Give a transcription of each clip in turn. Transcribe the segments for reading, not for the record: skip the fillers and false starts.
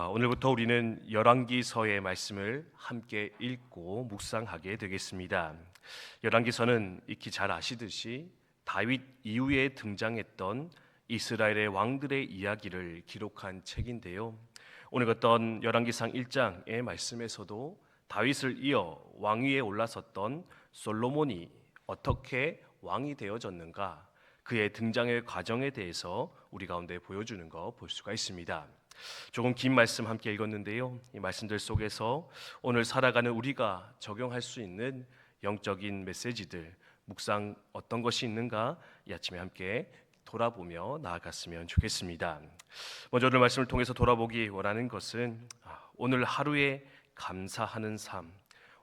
오늘부터 우리는 열왕기서의 말씀을 함께 읽고 묵상하게 되겠습니다. 열왕기서는 익히 잘 아시듯이 다윗 이후에 등장했던 이스라엘의 왕들의 이야기를 기록한 책인데요. 오늘 봤던 열왕기상 1장의 말씀에서도 다윗을 이어 왕위에 올라섰던 솔로몬이 어떻게 왕이 되어졌는가, 그의 등장의 과정에 대해서 우리 가운데 보여주는 거 볼 수가 있습니다. 조금 긴 말씀 함께 읽었는데요, 이 말씀들 속에서 오늘 살아가는 우리가 적용할 수 있는 영적인 메시지들, 묵상 어떤 것이 있는가 이 아침에 함께 돌아보며 나아갔으면 좋겠습니다. 먼저 오늘 말씀을 통해서 돌아보기 원하는 것은 오늘 하루에 감사하는 삶,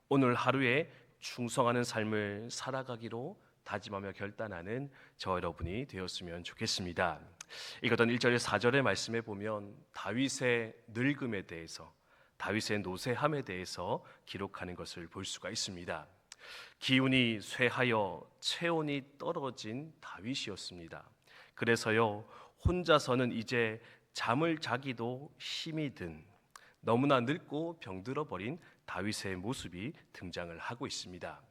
오늘 하루에 충성하는 삶을 살아가기로 다짐하며 결단하는 저 여러분이 되었으면 좋겠습니다. 읽었던 1절에 4절의 말씀에 보면 다윗의 늙음에 대해서, 다윗의 노쇠함에 대해서 기록하는 것을 볼 수가 있습니다. 기운이 쇠하여 체온이 떨어진 다윗이었습니다. 그래서요, 혼자서는 이제 잠을 자기도 힘이 든, 너무나 늙고 병들어 버린 다윗의 모습이 등장을 하고 있습니다.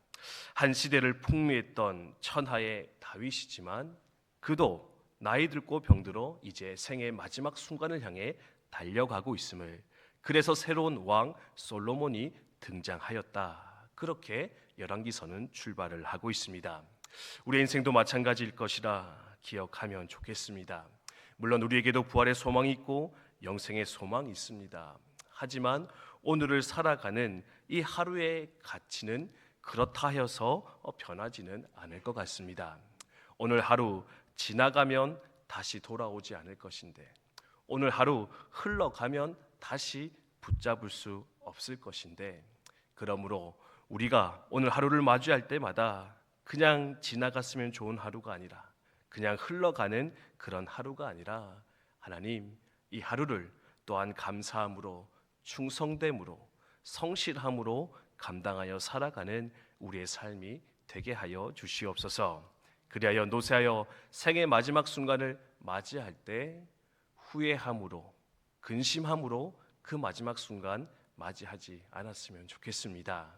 한 시대를 풍미했던 천하의 다윗이지만 그도 나이 들고 병들어 이제 생의 마지막 순간을 향해 달려가고 있음을, 그래서 새로운 왕 솔로몬이 등장하였다, 그렇게 열왕기서는 출발을 하고 있습니다. 우리 인생도 마찬가지일 것이라 기억하면 좋겠습니다. 물론 우리에게도 부활의 소망이 있고 영생의 소망이 있습니다. 하지만 오늘을 살아가는 이 하루의 가치는 그렇다 하여서 변하지는 않을 것 같습니다. 오늘 하루 지나가면 다시 돌아오지 않을 것인데, 오늘 하루 흘러가면 다시 붙잡을 수 없을 것인데, 그러므로 우리가 오늘 하루를 마주할 때마다 그냥 지나갔으면 좋은 하루가 아니라, 그냥 흘러가는 그런 하루가 아니라, 하나님 이 하루를 또한 감사함으로, 충성됨으로, 성실함으로 감당하여 살아가는 우리의 삶이 되게 하여 주시옵소서. 그리하여 노쇠하여 생의 마지막 순간을 맞이할 때 후회함으로, 근심함으로 그 마지막 순간 맞이하지 않았으면 좋겠습니다.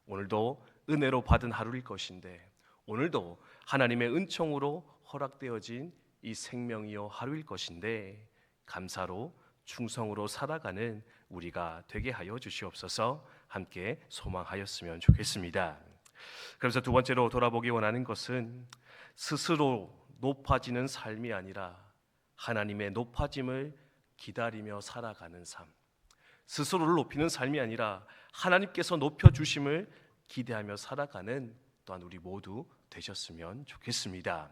오늘도 은혜로 받은 하루일 것인데, 오늘도 하나님의 은총으로 허락되어진 이 생명이요 하루일 것인데, 감사로 충성으로 살아가는 우리가 되게 하여 주시옵소서. 함께 소망하였으면 좋겠습니다. 그래서 두 번째로 돌아보기 원하는 것은 스스로 높아지는 삶이 아니라 하나님의 높아짐을 기다리며 살아가는 삶, 스스로를 높이는 삶이 아니라 하나님께서 높여주심을 기대하며 살아가는 또한 우리 모두 되셨으면 좋겠습니다.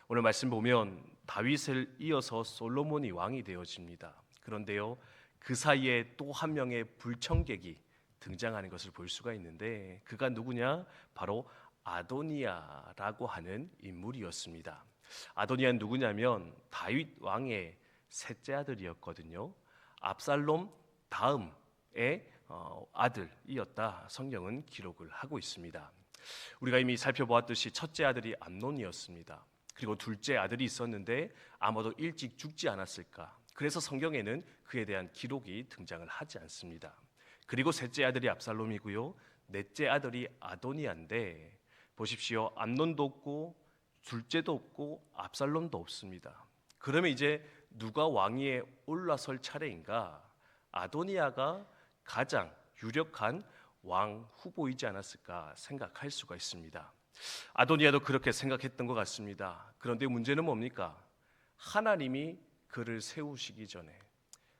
오늘 말씀 보면 다윗을 이어서 솔로몬이 왕이 되어집니다. 그런데요, 그 사이에 또 한 명의 불청객이 등장하는 것을 볼 수가 있는데, 그가 누구냐? 바로 아도니아라고 하는 인물이었습니다. 아도니아는 누구냐면 다윗 왕의 셋째 아들이었거든요. 압살롬 다음의 아들이었다, 성경은 기록을 하고 있습니다. 우리가 이미 살펴보았듯이 첫째 아들이 암논이었습니다. 그리고 둘째 아들이 있었는데 아마도 일찍 죽지 않았을까, 그래서 성경에는 그에 대한 기록이 등장을 하지 않습니다. 그리고 셋째 아들이 압살롬이고요, 넷째 아들이 아도니아인데, 보십시오, 암논도 없고 둘째도 없고 압살롬도 없습니다. 그러면 이제 누가 왕위에 올라설 차례인가? 아도니아가 가장 유력한 왕 후보이지 않았을까 생각할 수가 있습니다. 아도니아도 그렇게 생각했던 것 같습니다. 그런데 문제는 뭡니까? 하나님이 그를 세우시기 전에,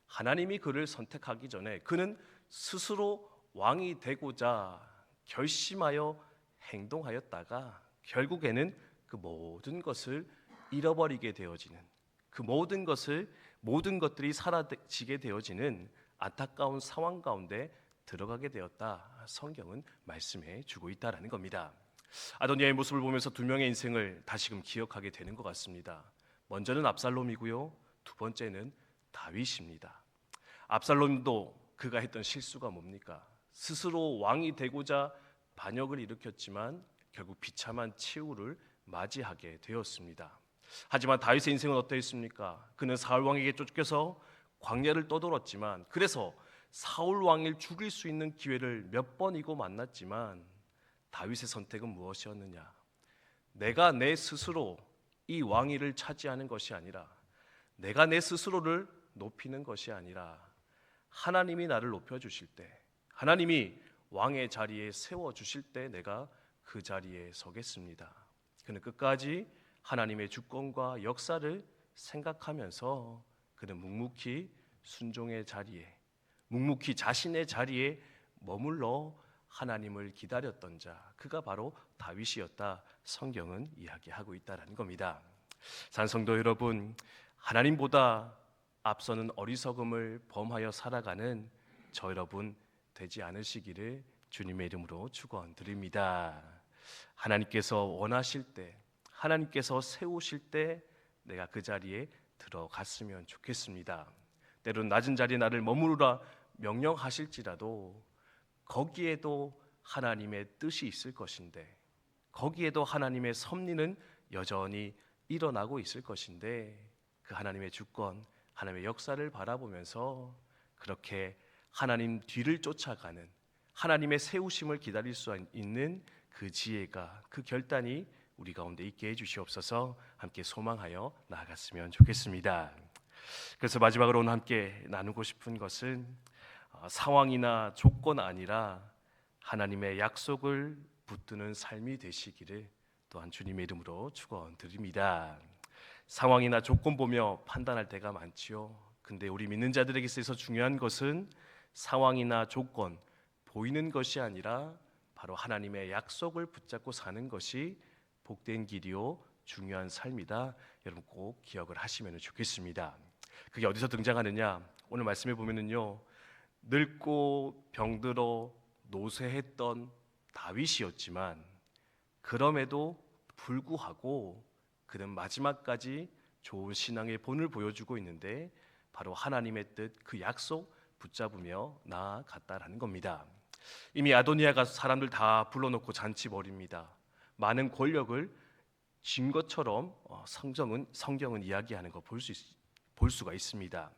하나님이 그를 선택하기 전에 그는 스스로 왕이 되고자 결심하여 행동하였다가 결국에는 그 모든 것을 잃어버리게 되어지는, 그 모든 것들이 사라지게 되어지는 안타까운 상황 가운데 들어가게 되었다, 성경은 말씀해 주고 있다라는 겁니다. 아도니아의 모습을 보면서 두 명의 인생을 다시금 기억하게 되는 것 같습니다. 먼저는 압살롬이고요, 두 번째는 다윗입니다. 압살롬도 그가 했던 실수가 뭡니까? 스스로 왕이 되고자 반역을 일으켰지만 결국 비참한 최후를 맞이하게 되었습니다. 하지만 다윗의 인생은 어떠했습니까? 그는 사울 왕에게 쫓겨서 광야를 떠돌았지만, 그래서 사울 왕을 죽일 수 있는 기회를 몇 번이고 만났지만 다윗의 선택은 무엇이었느냐? 내가 내 스스로 이 왕위를 차지하는 것이 아니라, 내가 내 스스로를 높이는 것이 아니라 하나님이 나를 높여주실 때, 하나님이 왕의 자리에 세워주실 때 내가 그 자리에 서겠습니다. 그는 끝까지 하나님의 주권과 역사를 생각하면서 그는 묵묵히 순종의 자리에, 묵묵히 자신의 자리에 머물러 하나님을 기다렸던 자, 그가 바로 다윗이었다. 성경은 이야기하고 있다는 겁니다. 산성도 여러분, 하나님보다 앞서는 어리석음을 범하여 살아가는 저 여러분 되지 않으시기를 주님의 이름으로 축원드립니다. 하나님께서 원하실 때, 하나님께서 세우실 때 내가 그 자리에 들어갔으면 좋겠습니다. 때론 낮은 자리에 나를 머무르라 명령하실지라도 거기에도 하나님의 뜻이 있을 것인데, 거기에도 하나님의 섭리는 여전히 일어나고 있을 것인데, 그 하나님의 주권, 하나님의 역사를 바라보면서 그렇게 하나님 뒤를 쫓아가는, 하나님의 세우심을 기다릴 수 있는 그 지혜가, 그 결단이 우리 가운데 있게 해주시옵소서. 함께 소망하여 나아갔으면 좋겠습니다. 그래서 마지막으로 오늘 함께 나누고 싶은 것은 상황이나 조건 아니라 하나님의 약속을 붙드는 삶이 되시기를 또한 주님의 이름으로 축원드립니다. 상황이나 조건 보며 판단할 때가 많지요. 근데 우리 믿는 자들에게 있어서 중요한 것은 상황이나 조건, 보이는 것이 아니라 바로 하나님의 약속을 붙잡고 사는 것이 복된 길이요 중요한 삶이다. 여러분 꼭 기억을 하시면 좋겠습니다. 그게 어디서 등장하느냐? 오늘 말씀해 보면은요, 늙고 병들어 노쇠했던 다윗이었지만 그럼에도 불구하고 그는 마지막까지 좋은 신앙의 본을 보여주고 있는데 바로 하나님의 뜻, 그 약속 붙잡으며 나아갔다라는 겁니다. 이미 아도니아가 사람들 다 불러놓고 잔치 벌입니다. 많은 권력을 쥔 것처럼 성경은 이야기하는 거 볼 수가 있습니다.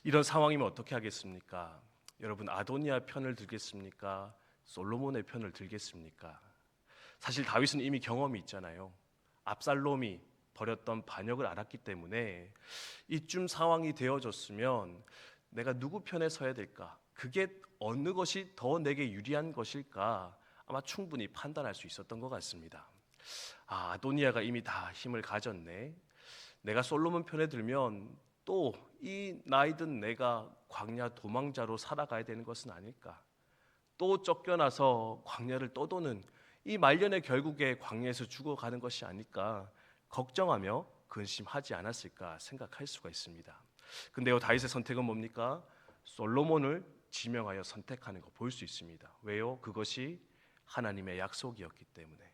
이런 상황이면 어떻게 하겠습니까? 여러분, 아도니아 편을 들겠습니까? 솔로몬의 편을 들겠습니까? 사실 다윗은 이미 경험이 있잖아요. 압살롬이 벌였던 반역을 알았기 때문에 이쯤 상황이 되어졌으면 내가 누구 편에 서야 될까? 그게 어느 것이 더 내게 유리한 것일까? 아마 충분히 판단할 수 있었던 것 같습니다. 아도니아가 이미 다 힘을 가졌네. 내가 솔로몬 편에 들면 또 이 나이든 내가 광야 도망자로 살아가야 되는 것은 아닐까? 또 쫓겨나서 광야를 떠도는 이 말년의 결국에 광야에서 죽어가는 것이 아닐까 걱정하며 근심하지 않았을까 생각할 수가 있습니다. 근데요, 다윗의 선택은 뭡니까? 솔로몬을 지명하여 선택하는 거 볼 수 있습니다. 왜요? 그것이 하나님의 약속이었기 때문에,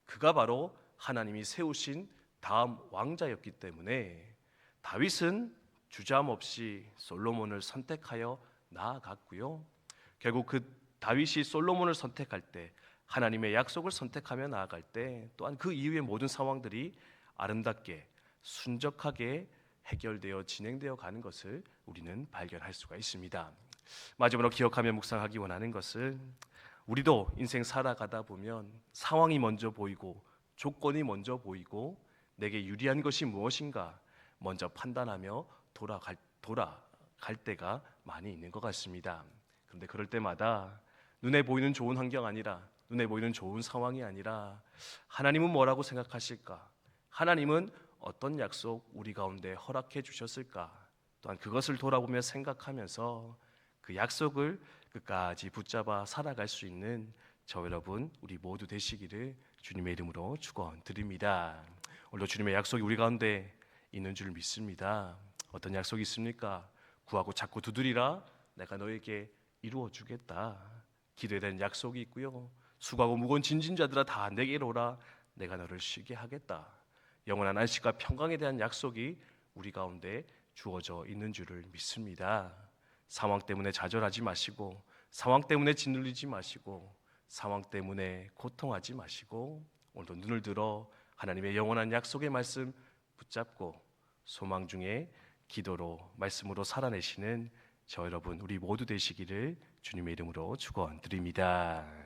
그가 바로 하나님이 세우신 다음 왕자였기 때문에 다윗은 주저함없이 솔로몬을 선택하여 나아갔고요. 결국 그 다윗이 솔로몬을 선택할 때, 하나님의 약속을 선택하며 나아갈 때 또한 그 이후의 모든 상황들이 아름답게 순적하게 해결되어 진행되어 가는 것을 우리는 발견할 수가 있습니다. 마지막으로 기억하며 묵상하기 원하는 것은, 우리도 인생 살아가다 보면 상황이 먼저 보이고 조건이 먼저 보이고 내게 유리한 것이 무엇인가 먼저 판단하며 돌아갈 때가 많이 있는 것 같습니다. 그런데 그럴 때마다 눈에 보이는 좋은 환경 아니라, 눈에 보이는 좋은 상황이 아니라 하나님은 뭐라고 생각하실까? 하나님은 어떤 약속 우리 가운데 허락해 주셨을까? 또한 그것을 돌아보며 생각하면서 그 약속을 끝까지 붙잡아 살아갈 수 있는 저 여러분 우리 모두 되시기를 주님의 이름으로 축원드립니다. 오늘도 주님의 약속이 우리 가운데 있는 줄 믿습니다. 어떤 약속이 있습니까? 구하고 찾고 두드리라 내가 너에게 이루어 주겠다. 기도에 대한 약속이 있고요. 수고하고 무거운 짐진 자들아 다 내게로 오라 내가 너를 쉬게 하겠다. 영원한 안식과 평강에 대한 약속이 우리 가운데 주어져 있는 줄을 믿습니다. 상황 때문에 좌절하지 마시고, 상황 때문에 짓눌리지 마시고, 상황 때문에 고통하지 마시고, 오늘도 눈을 들어 하나님의 영원한 약속의 말씀 붙잡고 소망 중에 기도로 말씀으로 살아내시는 저 여러분 우리 모두 되시기를 주님의 이름으로 축원드립니다.